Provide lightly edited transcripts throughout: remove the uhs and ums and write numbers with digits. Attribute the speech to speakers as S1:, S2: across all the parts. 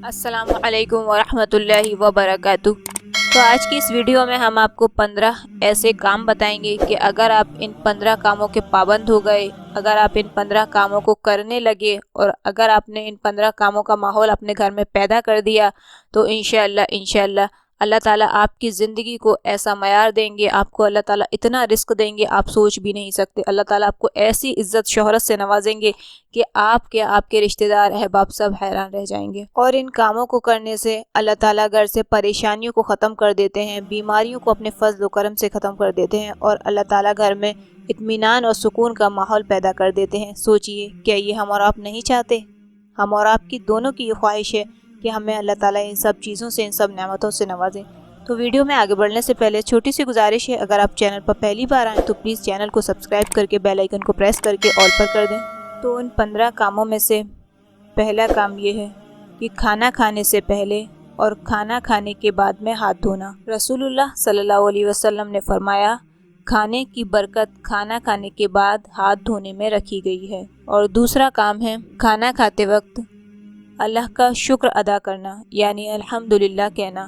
S1: अस्सलाम वालेकुम वरहमतुल्लाहि वबरकातुह। तो आज की इस वीडियो में हम आपको 15 ऐसे काम बताएंगे कि अगर आप इन 15 कामों के पाबंद हो गए, अगर आप इन 15 कामों को करने लगे और अगर आपने इन 15 कामों का माहौल अपने घर में पैदा कर दिया तो इंशाअल्लाह अल्लाह ताला आपकी ज़िंदगी को ऐसा मयार देंगे, आपको अल्लाह ताला इतना रिस्क देंगे आप सोच भी नहीं सकते। अल्लाह ताला आपको ऐसी इज़्ज़त शोहरत से नवाजेंगे कि आपके रिश्तेदार अहबाब सब हैरान रह जाएंगे। और इन कामों को करने से अल्लाह ताला घर से परेशानियों को ख़त्म कर देते हैं, बीमारियों को अपने फजल व करम से ख़त्म कर देते हैं और अल्लाह ताला घर में इत्मीनान और सुकून का माहौल पैदा कर देते हैं। सोचिए, क्या ये हम और आप नहीं चाहते? हम और आपकी दोनों की ये ख्वाहिश है कि हमें अल्लाह ताला इन सब चीज़ों से, इन सब नेमतों से नवाजें। तो वीडियो में आगे बढ़ने से पहले छोटी सी गुजारिश है, अगर आप चैनल पर पहली बार आएँ तो प्लीज़ चैनल को सब्सक्राइब करके बेल आइकन को प्रेस करके ऑल पर कर दें। तो उन 15 कामों में से पहला काम ये है कि खाना खाने से पहले और खाना खाने के बाद में हाथ धोना। रसूलुल्लाह सल्लल्लाहु अलैहि वसल्लम ने फरमाया, खाने की बरकत खाना खाने के बाद हाथ धोने में रखी गई है। और दूसरा काम है खाना खाते वक्त अल्लाह का शुक्र अदा करना, यानी अल्हम्दुलिल्लाह कहना।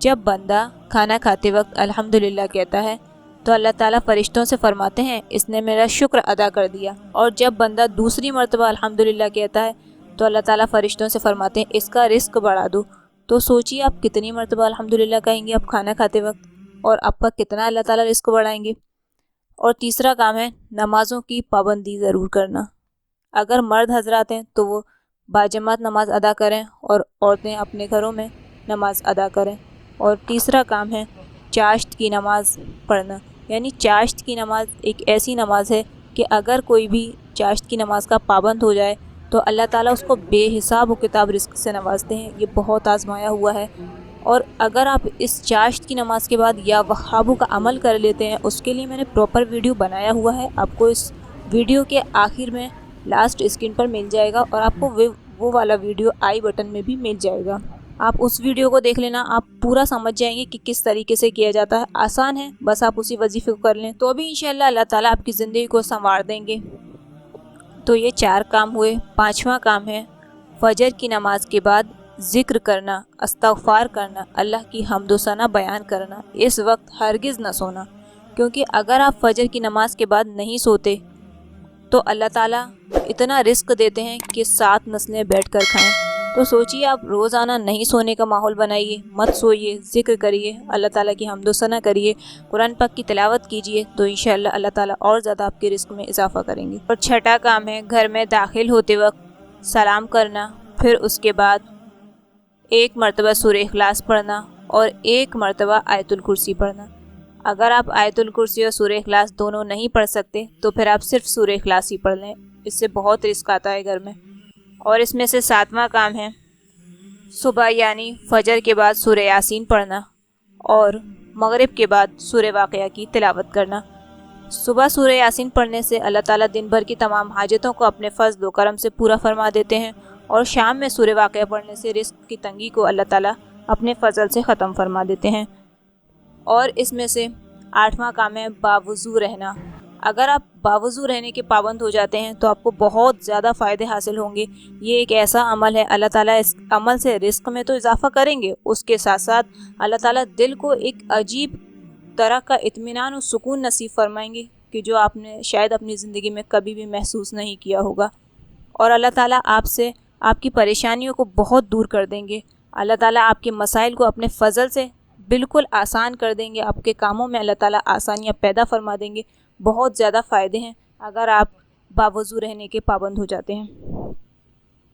S1: जब बंदा खाना खाते वक्त अल्हम्दुलिल्लाह कहता है तो अल्लाह ताला फरिश्तों से फरमाते हैं, इसने मेरा शुक्र अदा कर दिया। और जब बंदा दूसरी मरतबा अल्हम्दुलिल्लाह कहता है तो अल्लाह ताला फरिश्तों से फरमाते हैं, इसका रिस्क बढ़ा दो। तो सोचिए आप कितनी मरतबा अल्हम्दुलिल्लाह कहेंगे आप खाना खाते वक्त और आपका कितना अल्लाह ताला रिस्क बढ़ाएंगे। और तीसरा काम है नमाज़ों की पाबंदी ज़रूर करना। अगर मर्द हजरात हैं तो वो बाजमात नमाज अदा करें और औरतें अपने घरों में नमाज अदा करें। और तीसरा काम है चाश्त की नमाज़ पढ़ना, यानी चाश्त की नमाज़ एक ऐसी नमाज़ है कि अगर कोई भी चाश्त की नमाज़ का पाबंद हो जाए तो अल्लाह ताला उसको बेहिसाब किताब रिस्क से नवाजते हैं। ये बहुत आजमाया हुआ है। और अगर आप इस चाश्त की नमाज़ के बाद या वहाबों का अमल कर लेते हैं, उसके लिए मैंने प्रॉपर वीडियो बनाया हुआ है, आपको इस वीडियो के आखिर में लास्ट स्क्रीन पर मिल जाएगा और आपको वो वाला वीडियो आई बटन में भी मिल जाएगा। आप उस वीडियो को देख लेना, आप पूरा समझ जाएंगे कि किस तरीके से किया जाता है। आसान है, बस आप उसी वजीफे को कर लें तो भी इंशाअल्लाह अल्लाह ताला आपकी ज़िंदगी को संवार देंगे। तो ये 4 काम हुए। 5वां काम है फजर की नमाज के बाद ज़िक्र करना, इस्तग़फ़ार करना, अल्लाह की हम्द व सना बयान करना। इस वक्त हरगिज़ न सोना, क्योंकि अगर आप फजर की नमाज के बाद नहीं सोते तो अल्लाह ताला इतना रिस्क देते हैं कि 7 नस्लें बैठ कर खाएँ। तो सोचिए, आप रोज़ाना नहीं सोने का माहौल बनाइए, मत सोइए, ज़िक्र करिए, अल्लाह ताला की हम्द व सना करिए, कुरान पाक की तिलावत कीजिए, तो इंशाअल्लाह अल्लाह ताला और ज़्यादा आपके रिस्क में इजाफ़ा करेंगे। और 6ठा काम है घर में दाखिल होते वक्त सलाम करना, फिर उसके बाद 1 मरतबा सूरह इखलास पढ़ना और 1 मरतबा आयतुल कुर्सी पढ़ना। अगर आप आयतुल कुर्सी और सूरह इखलास दोनों नहीं पढ़ सकते तो फिर आप सिर्फ सूरह इखलास ही पढ़ लें, इससे बहुत रिस्क आता है घर में। और इसमें से 7वां काम है सुबह यानी फजर के बाद सूरह यासीन पढ़ना और मगरिब के बाद सूरह वाक़िया की तिलावत करना। सुबह सूरह यासीन पढ़ने से अल्लाह ताला दिन भर की तमाम हाजतों को अपने फज़ल व करम से पूरा फरमा देते हैं और शाम में सूरह वाक़िया पढ़ने से रिस्क की तंगी को अल्लाह ताला अपने फ़ज़ल से ख़त्म फरमा देते हैं। और इसमें से 8वां काम है बावुज़ू रहना। अगर आप बावुज़ू रहने के पाबंद हो जाते हैं तो आपको बहुत ज़्यादा फ़ायदे हासिल होंगे। ये एक ऐसा अमल है, अल्लाह ताला इस अमल से रिस्क में तो इजाफ़ा करेंगे, उसके साथ साथ अल्लाह ताला दिल को एक अजीब तरह का इत्मीनान और सुकून नसीब फरमाएंगे कि जो आपने शायद अपनी ज़िंदगी में कभी भी महसूस नहीं किया होगा। और अल्लाह ताला आपसे आपकी परेशानियों को बहुत दूर कर देंगे। अल्लाह ताला आपके मसाइल को अपने फ़ज़ल से बिल्कुल आसान कर देंगे, आपके कामों में अल्लाह ताला आसानियाँ पैदा फरमा देंगे। बहुत ज़्यादा फ़ायदे हैं अगर आप बावुज़ू रहने के पाबंद हो जाते हैं।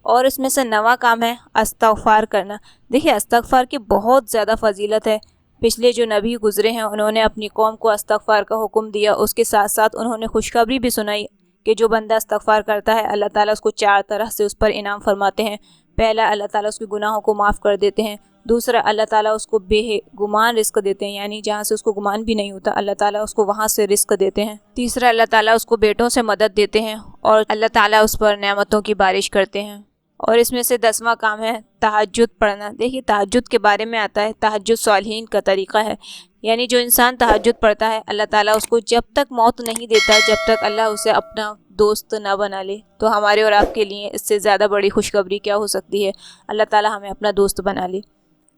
S1: और इसमें से 9वां काम है इस्तग़फ़ार करना। देखिए, इस्तग़फ़ार की बहुत ज़्यादा फ़जीलत है। पिछले जो नबी गुज़रे हैं उन्होंने अपनी कौम को इस्तग़फ़ार का हुक्म दिया, उसके साथ साथ उन्होंने खुशखबरी भी सुनाई कि जो बंदा इस्तग़फ़ार करता है अल्लाह ताला उसको 4 तरह से उस पर इनाम फरमाते हैं। पहला, अल्लाह ताला उसके गुनाहों को माफ़ कर देते हैं। दूसरा, अल्लाह ताला उसको बेगुमान रिस्क देते हैं, यानी जहाँ से उसको गुमान भी नहीं होता अल्लाह ताला उसको वहाँ से रिस्क देते हैं। तीसरा, अल्लाह ताला उसको बेटों से मदद देते हैं और अल्लाह ताला उस पर नेमतों की बारिश करते हैं। اور اس میں سے 10واں کام ہے تہجد پڑھنا۔ دیکھیے تہجد کے بارے میں آتا ہے، تہجد صالحین کا طریقہ ہے، یعنی جو انسان تہجد پڑھتا ہے اللہ تعالیٰ اس کو جب تک موت نہیں دیتا، جب تک اللہ اسے اپنا دوست نہ بنا لے۔ تو ہمارے اور آپ کے لیے اس سے زیادہ بڑی خوشخبری کیا ہو سکتی ہے، اللہ تعالیٰ ہمیں اپنا دوست بنا لے۔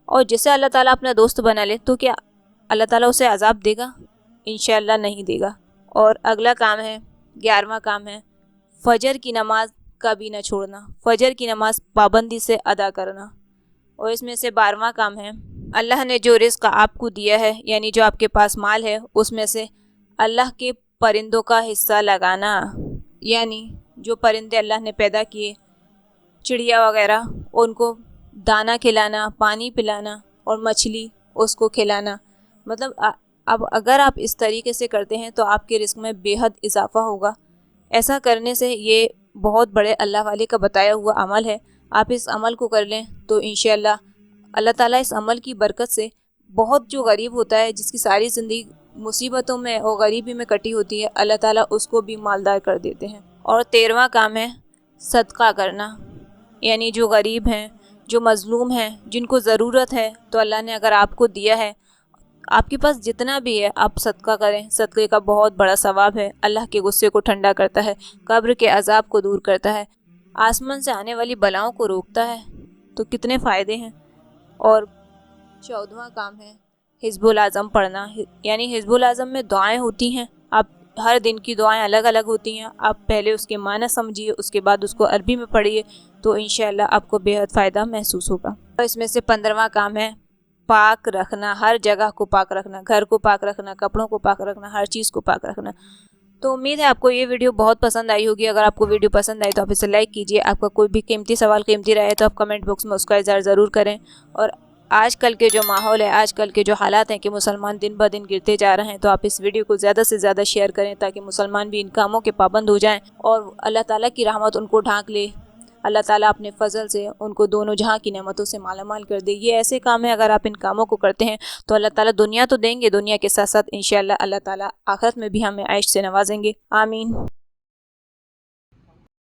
S1: اور جسے اللہ تعالیٰ اپنا دوست بنا لے تو کیا اللہ تعالیٰ اسے عذاب دے گا؟ انشاءاللہ نہیں دے گا۔ اور اگلا کام ہے، 11واں کام ہے فجر کی نماز کبھی نہ چھوڑنا، فجر کی نماز پابندی سے ادا کرنا۔ اور اس میں سے 12واں کام ہے اللہ نے جو رزق آپ کو دیا ہے، یعنی جو آپ کے پاس مال ہے، اس میں سے اللہ کے پرندوں کا حصہ لگانا، یعنی جو پرندے اللہ نے پیدا کیے، چڑیا وغیرہ، ان کو دانہ کھلانا، پانی پلانا، اور مچھلی اس کو کھلانا۔ مطلب اب اگر آپ اس طریقے سے کرتے ہیں تو آپ کے رزق میں بے حد اضافہ ہوگا۔ ایسا کرنے سے یہ بہت بڑے اللہ والے کا بتایا ہوا عمل ہے، آپ اس عمل کو کر لیں تو انشاءاللہ اللہ تعالیٰ اس عمل کی برکت سے بہت جو غریب ہوتا ہے، جس کی ساری زندگی مصیبتوں میں اور غریبی میں کٹی ہوتی ہے، اللہ تعالیٰ اس کو بھی مالدار کر دیتے ہیں۔ اور 13واں کام ہے صدقہ کرنا، یعنی جو غریب ہیں، جو مظلوم ہیں، جن کو ضرورت ہے، تو اللہ نے اگر آپ کو دیا ہے، آپ کے پاس جتنا بھی ہے آپ صدقہ کریں۔ صدقے کا بہت بڑا ثواب ہے، اللہ کے غصے کو ٹھنڈا کرتا ہے، قبر کے عذاب کو دور کرتا ہے، آسمان سے آنے والی بلاؤں کو روکتا ہے، تو کتنے فائدے ہیں۔ اور 14واں کام ہے حزب الاعظم پڑھنا، یعنی حزب الاعظم میں دعائیں ہوتی ہیں، آپ ہر دن کی دعائیں الگ الگ ہوتی ہیں، آپ پہلے اس کے معنی سمجھیے، اس کے بعد اس کو عربی میں پڑھیے، تو انشاءاللہ آپ کو بے حد فائدہ محسوس ہوگا۔ اور اس میں سے 15واں کام ہے پاک رکھنا، ہر جگہ کو پاک رکھنا، گھر کو پاک رکھنا، کپڑوں کو پاک رکھنا، ہر چیز کو پاک رکھنا۔ تو امید ہے آپ کو یہ ویڈیو بہت پسند آئی ہوگی۔ اگر آپ کو ویڈیو پسند آئی تو آپ اسے لائک کیجیے، آپ کا کوئی بھی قیمتی سوال، قیمتی رائے ہے تو آپ کمنٹ باکس میں اس کا اظہار ضرور کریں۔ اور آج کل کے جو ماحول ہے، آج کل کے جو حالات ہیں کہ مسلمان دن بہ دن گرتے جا رہے ہیں، تو آپ اس ویڈیو کو زیادہ سے زیادہ شیئر کریں تاکہ مسلمان بھی ان کاموں کے پابند ہو جائیں اور اللہ تعالیٰ کی رحمت ان کو ڈھانک لے، اللہ تعالیٰ اپنے فضل سے ان کو دونوں جہاں کی نعمتوں سے مالا مال کر دے۔ یہ ایسے کام ہیں اگر آپ ان کاموں کو کرتے ہیں تو اللہ تعالیٰ دنیا تو دیں گے، دنیا کے ساتھ ساتھ انشاءاللہ اللہ تعالیٰ آخرت میں بھی ہمیں عیش سے نوازیں گے۔ آمین۔